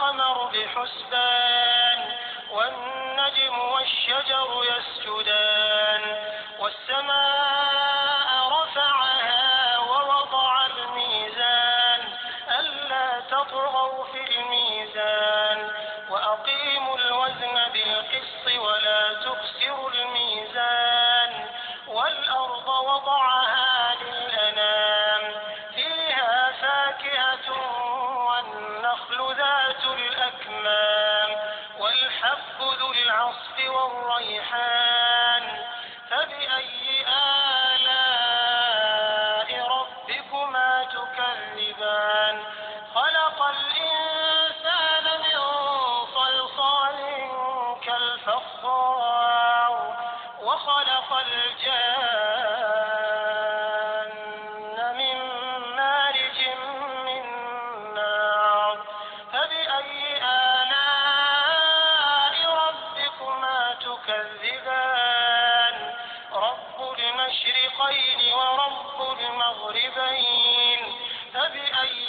والقمر بحسبان والنجم والشجر يسجدان والسماء رفعها ووضع الميزان ألا تطغوا في الميزان وأقيموا الوزن بالقسط ولا تخسروا الميزان والأرض وضعها للأنام فيها فاكهة والنخل ذات الأكمام والحب ذو العصف والريحان فبأي آلاء ربكما تكذبان خلق الإنسان من صلصال كالفخار وخلق الجان من مارج من نار فبأي آلاء ربكما تكذبان رب المشرقين ورب المغربين فبأي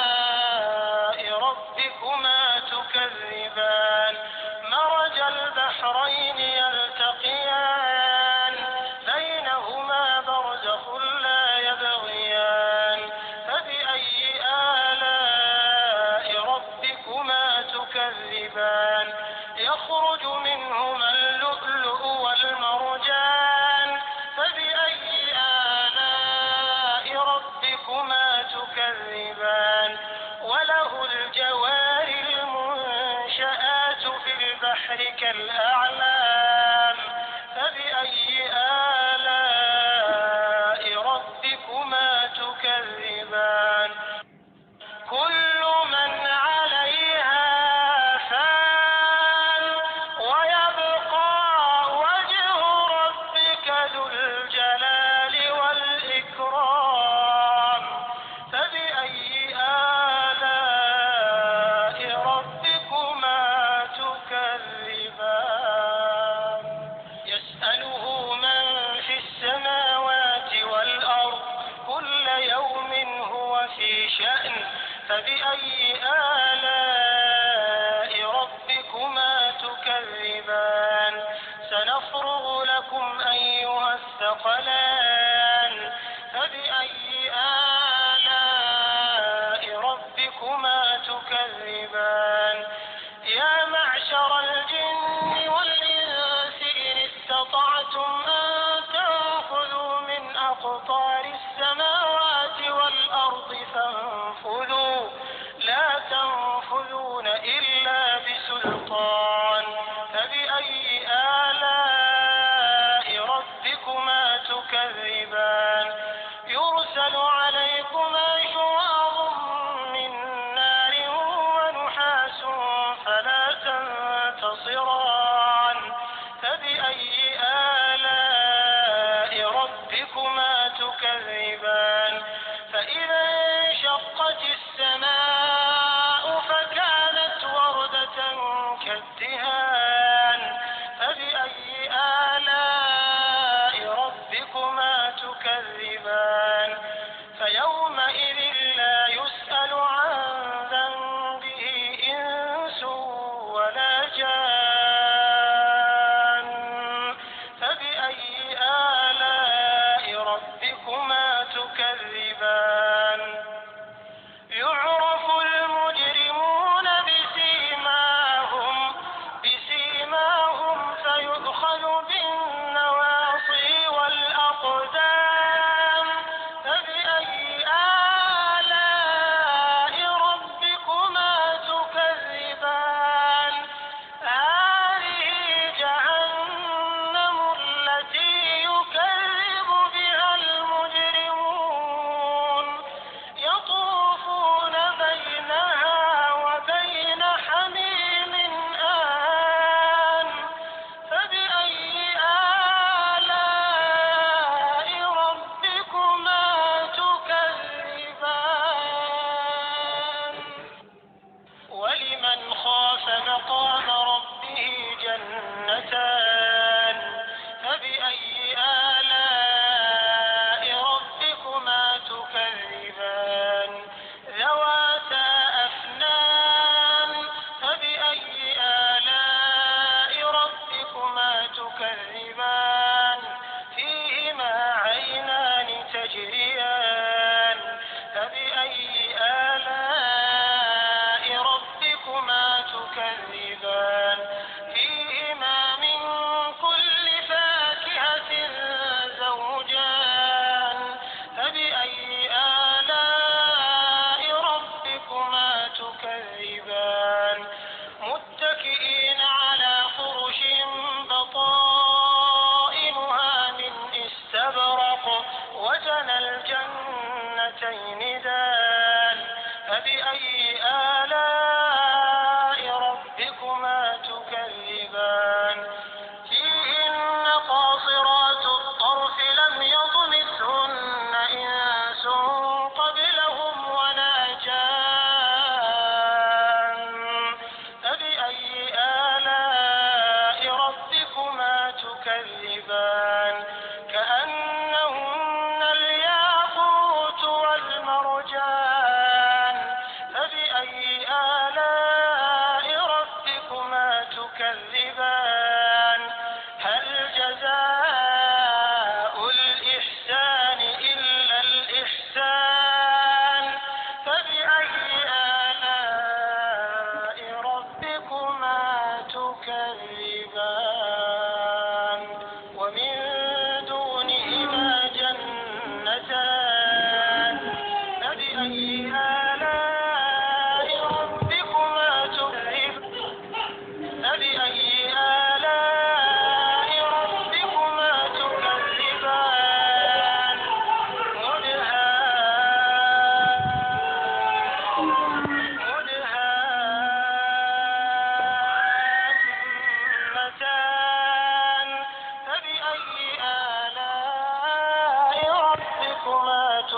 آلاء ربكما تكذبان مرج البحرين يلتقيان بينهما برزخ لا يبغيان فبأي آلاء ربكما تكذبان يخرج منهما اللؤلؤ والمرجان فبأي آلاء ربكما تكذبان وله الجوار المنشآت في البحر كالأعلام فبأي آلاء ربكما تكذبان كل من عليها فان ويبقى وجه ربك ذو الجلال والإكرام فبأي آلاء ربكما تكذبان يسأله من في السماوات والأرض كل يوم هو في شأن فبأي آلاء ربكما تكذبان سنفرغ لكم أيها الثقلان فبأي آلاء ربكما تكذبان يا معشر الجن والإنس إن استطعتم أن تنفذوا من أقطار السماوات والأرض فانفذوا لا تنفذوا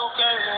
تكذبان